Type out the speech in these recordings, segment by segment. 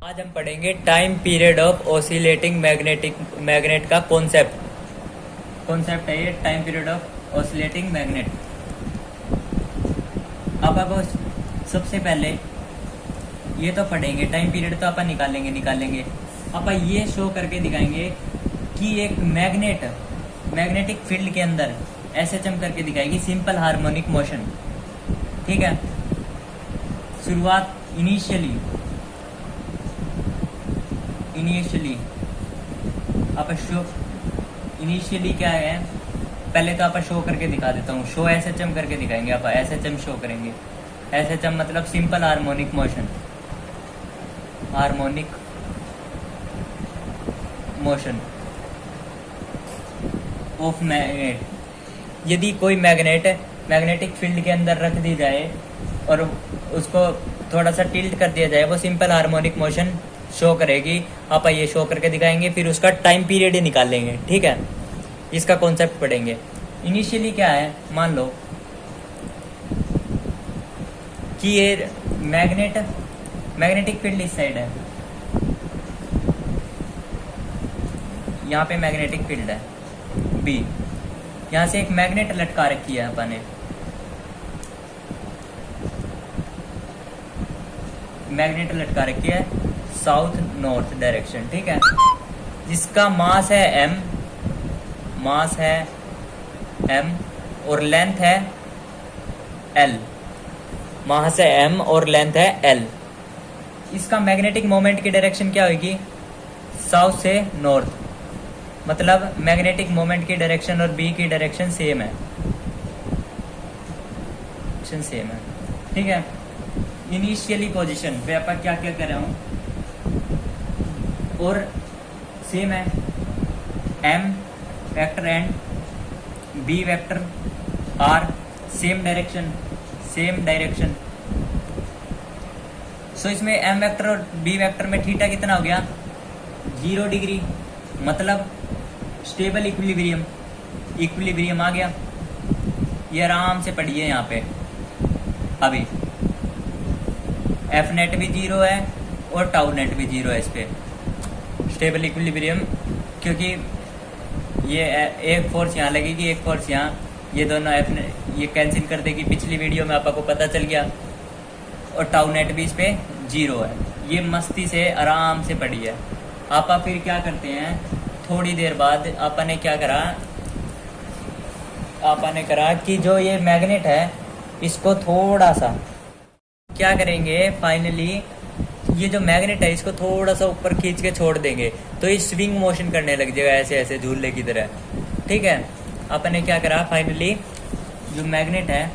आज हम पढ़ेंगे time period of oscillating magnet का कॉन्सेप्ट है ये time period of oscillating magnet. अब आपको सबसे पहले ये तो पढ़ेंगे, टाइम पीरियड तो अपन निकालेंगे। अपन ये शो करके दिखाएंगे कि एक मैग्नेटिक फील्ड के अंदर एसएचएम करके दिखाएगी सिंपल हार्मोनिक मोशन। ठीक है, शुरुआत इनिशियली क्या है, पहले तो आप शो करके दिखा देता हूँ। शो एसएचएम करके दिखाएंगे, आप एसएचएम शो करेंगे। एसएचएम मतलब simple harmonic motion of magnet. यदि कोई मैग्नेटिक फील्ड के अंदर रख दी जाए और उसको थोड़ा सा टिल्ट कर दिया जाए, वो सिंपल हार्मोनिक मोशन शो करेगी। आप ये शो करके दिखाएंगे, फिर उसका टाइम पीरियड ही निकालेंगे। ठीक है, इसका कॉन्सेप्ट पढ़ेंगे। इनिशियली क्या है, मान लो कि ये मैग्नेटिक फील्ड इस साइड है, यहाँ पे मैग्नेटिक फील्ड है बी, यहाँ से एक मैग्नेट लटका रखी है अपन ने। मैग्नेट लटका रखी है साउथ नॉर्थ डायरेक्शन। ठीक है, जिसका मास है m और लेंथ है l। मास है m और लेंथ है l। इसका मैग्नेटिक मोमेंट की डायरेक्शन क्या होगी, साउथ से नॉर्थ। मतलब मैग्नेटिक मोमेंट की डायरेक्शन और b की डायरेक्शन सेम है। ठीक है, इनिशियली पोजीशन पे अपन क्या क्या कर रहा हूँ और सेम है, m vector and b vector r same direction. So इसमें m वेक्टर और b वेक्टर में थीटा कितना हो गया, 0 डिग्री। मतलब स्टेबल इक्विलिब्रियम आ गया। ये आराम से पढ़िए यहाँ पे। अभी एफ नेट भी 0 है और टाउ नेट भी 0 है इस पे। स्टेबल इक्विलिब्रियम, क्योंकि ये एक फोर्स यहाँ लगेगी, एक फोर्स यहाँ, ये दोनों ये कैंसिल कर देगी। पिछली वीडियो में आपको पता चल गया। और टाउ नेट भी इस पे 0 है। ये मस्ती से आराम से पड़ी है। आपा फिर क्या करते हैं, थोड़ी देर बाद आपने करा कि जो ये मैग्नेट है इसको थोड़ा सा क्या करेंगे, फाइनली ये जो मैग्नेट है इसको थोड़ा सा ऊपर खींच के छोड़ देंगे, तो ये स्विंग मोशन करने लग जाएगा ऐसे ऐसे झूले की तरह। ठीक है, आपने क्या करा, फाइनली जो मैग्नेट है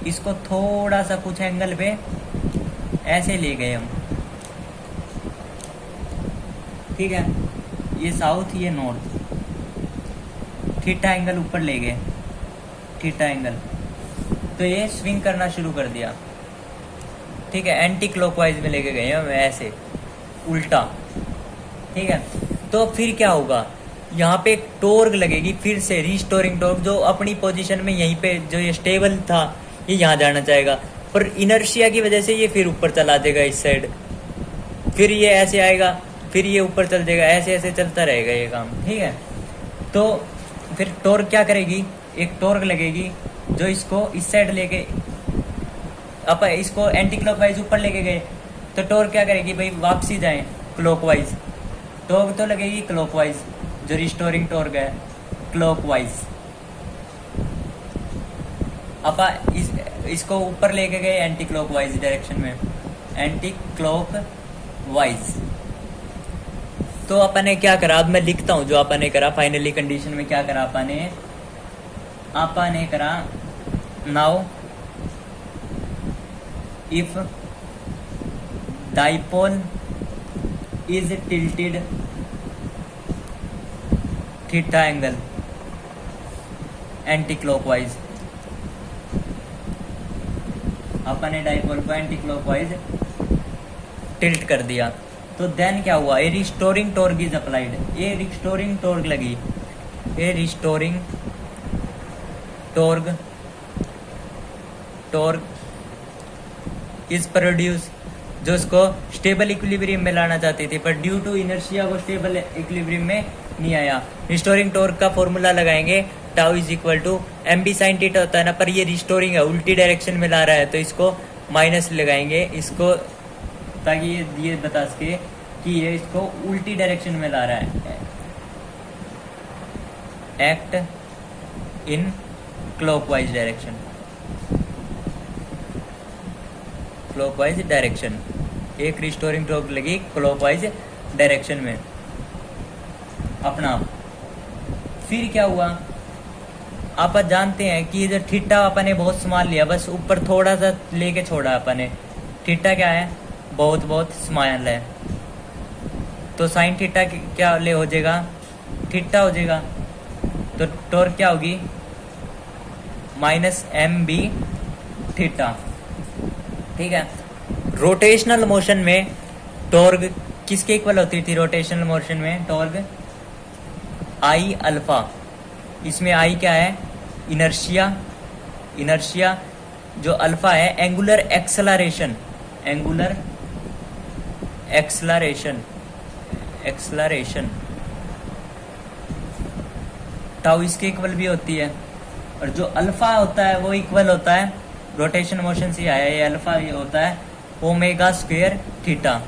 इसको थोड़ा सा कुछ एंगल पे ऐसे ले गए हम। ठीक है, ये साउथ ये नॉर्थ, थीटा एंगल ऊपर ले गए, थीटा एंगल। तो ये स्विंग करना शुरू कर दिया। ठीक है, एंटी क्लॉकवाइज में लेके गए हम ऐसे उल्टा। ठीक है, तो फिर क्या होगा, यहाँ पे एक टॉर्क लगेगी, फिर से रिस्टोरिंग टॉर्क, जो अपनी पोजीशन में यहीं पे जो ये स्टेबल था ये यहाँ जाना चाहेगा, पर इनर्शिया की वजह से ये फिर ऊपर चला जाएगा इस साइड। फिर ये ऐसे आएगा, फिर ये ऊपर चल जाएगा, ऐसे ऐसे चलता रहेगा ये काम। ठीक है, तो फिर टॉर्क क्या करेगी, एक टॉर्क लगेगी जो इसको इस साइड लेके, अपन इसको एंटी क्लॉकवाइज ऊपर लेके गए, तो टॉर्क क्या करेगी भाई, वापसी जाए क्लॉकवाइज। टॉर्क तो लगेगी क्लॉकवाइज, जो रिस्टोरिंग टॉर्क है क्लॉकवाइज। अपन इसको ऊपर लेके गए एंटी क्लॉकवाइज डायरेक्शन में, एंटी क्लॉकवाइज। तो अपन ने क्या करा, अब मैं लिखता हूं जो अपन ने करा। फाइनली कंडीशन में क्या करा अपन ने करा, now if dipole is tilted theta angle anticlockwise, अपन ने डाइपोल को एंटी क्लॉकवाइज टिल्ट कर दिया, तो देन क्या हुआ, a restoring torque is applied. A restoring torque लगी, a restoring torque is produced जो उसको स्टेबल इक्विलिब्रियम में लाना चाहती थी, पर ड्यू टू इनर्शिया वो स्टेबल इक्विलिब्रियम में नहीं आया। रिस्टोरिंग टॉर्क का फॉर्मूला लगाएंगे, tau is equal to m b sine theta होता है ना, पर ये रिस्टोरिंग है, उल्टी डायरेक्शन में ला रहा है, तो इसको माइनस लगाएंगे इसको, ताकि ये बता सके कि ये इसको उल्टी डायरेक्शन में ला रहा है। Act in clockwise direction, clockwise direction, एक रिस्टोरिंग टॉर्क लगी क्लॉकवाइज डायरेक्शन में अपना। फिर क्या हुआ, आप जानते हैं कि इधर थीटा अपन ने बहुत संभाल लिया, बस ऊपर थोड़ा सा लेके छोड़ा अपन ने। थीटा क्या है, बहुत स्मॉल है, तो साइन थीटा क्या ले हो जाएगा, थीटा हो जाएगा, तो टॉर्क क्या होगी, माइनस एम बी थीटा। ठीक है, रोटेशनल मोशन में टॉर्क किसके इक्वल होती थी, रोटेशनल मोशन में टॉर्क आई अल्फा, इसमें आई क्या है, इनर्शिया, इनर्शिया जो अल्फा है angular acceleration, angular acceleration, acceleration tau इसके इक्वल भी होती है, और जो अल्फा होता है वो इक्वल होता है, रोटेशन मोशन से आया ये अल्फा, ये होता है ओमेगा स्क्वायर थीटा।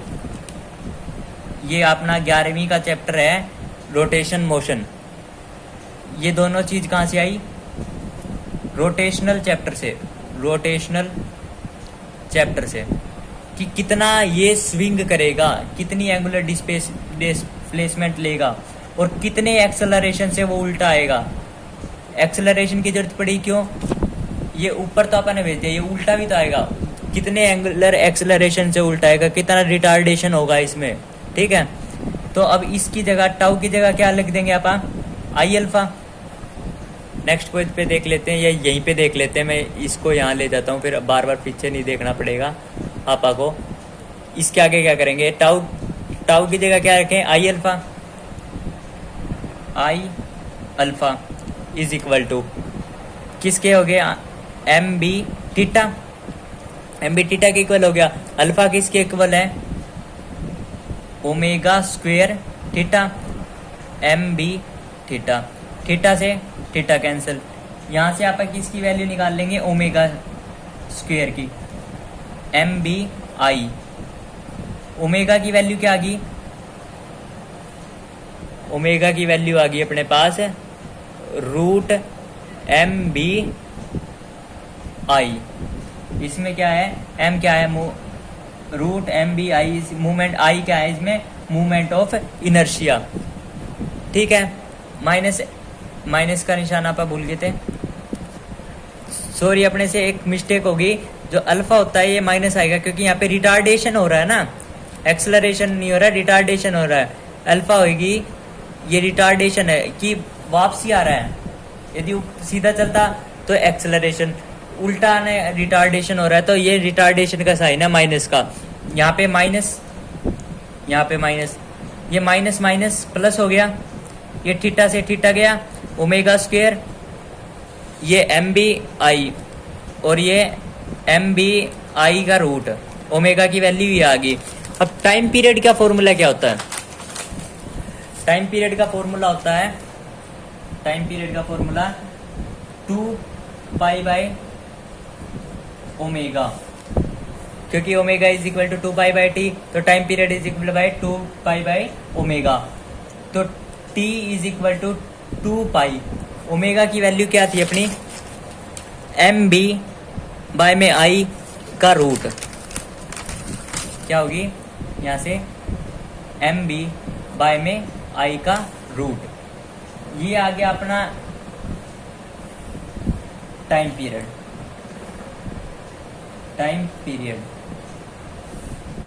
ये अपना 11वीं का चैप्टर है रोटेशन मोशन। ये दोनों चीज कहां से आई, रोटेशनल चैप्टर से, रोटेशनल चैप्टर से, कि कितना ये स्विंग करेगा, कितनी एंगुलर डिस्प्लेसमेंट लेगा, और कितने एक्सेलरेशन से वो उल्टा आएगा। एक्सेलरेशन की जरूरत पड़ी क्यों, ये ऊपर तो अपन ने भेज दिया, ये उल्टा भी तो आएगा, कितने एंगुलर एक्सेलरेशन से उल्टा आएगा, कितना रिटार्डेशन होगा इसमें। ठीक है, तो अब इसकी जगह टाउ की जगह क्या लिख देंगे आप, आई अल्फा। नेक्स्ट क्वेश्चन पे देख लेते हैं, या यहीं पे देख लेते हैं, मैं इसको यहाँ ले जाता हूँ, फिर बार बार पीछे नहीं देखना पड़ेगा आपा को। इसके आगे क्या करेंगे, टाउ, टाउ की जगह क्या रखें, I alpha, I alpha is equal to किसके हो गया, m b theta, m b theta के इक्वल हो गया। अल्फा किसके इक्वल है, omega square theta, m b theta, theta से थीटा कैंसिल, यहां से आप किसकी वैल्यू निकाल लेंगे, ओमेगा स्क्वायर की, एम बी आई, ओमेगा की वैल्यू क्या आ गई, ओमेगा की वैल्यू आ गई अपने पास रूट एम बी आई, इसमें क्या है, एम क्या है, root M B I, movement I क्या है इसमें, मूवमेंट ऑफ इनर्शिया। ठीक है, माइनस, माइनस का निशान आप भूल गए थे, सॉरी अपने से एक मिस्टेक होगी, जो अल्फा होता है ये माइनस आएगा, क्योंकि यहाँ पे रिटार्डेशन हो रहा है ना, एक्सेलरेशन नहीं हो रहा है, रिटार्डेशन हो रहा है। अल्फा होगी, ये रिटार्डेशन है कि वापसी आ रहा है, यदि सीधा चलता तो एक्सेलरेशन, उल्टा ने रिटार्डेशन हो रहा है, तो ये रिटार्डेशन का साइन है माइनस का। यहाँ पे माइनस, यहाँ पे माइनस, ये माइनस माइनस प्लस हो गया, ये थीटा से थीटा गया, ओमेगा स्क्वायर, ये एम बी आई, और ये एम बी आई का रूट, ओमेगा की वैल्यू ही आ गई। अब टाइम पीरियड का फॉर्मूला क्या होता है, टाइम पीरियड का फॉर्मूला होता है, टाइम पीरियड का फॉर्मूला 2 पाई बाय ओमेगा, क्योंकि omega is equal to 2 pi by T, तो time period is equal by 2 pi by omega, तो T is equal to 2 pi, omega की वैल्यू क्या थी अपनी, एम बी बाय में आई का रूट, क्या होगी यहाँ से, एम बी बाय में आई का रूट, ये आ गया अपना टाइम पीरियड, टाइम पीरियड।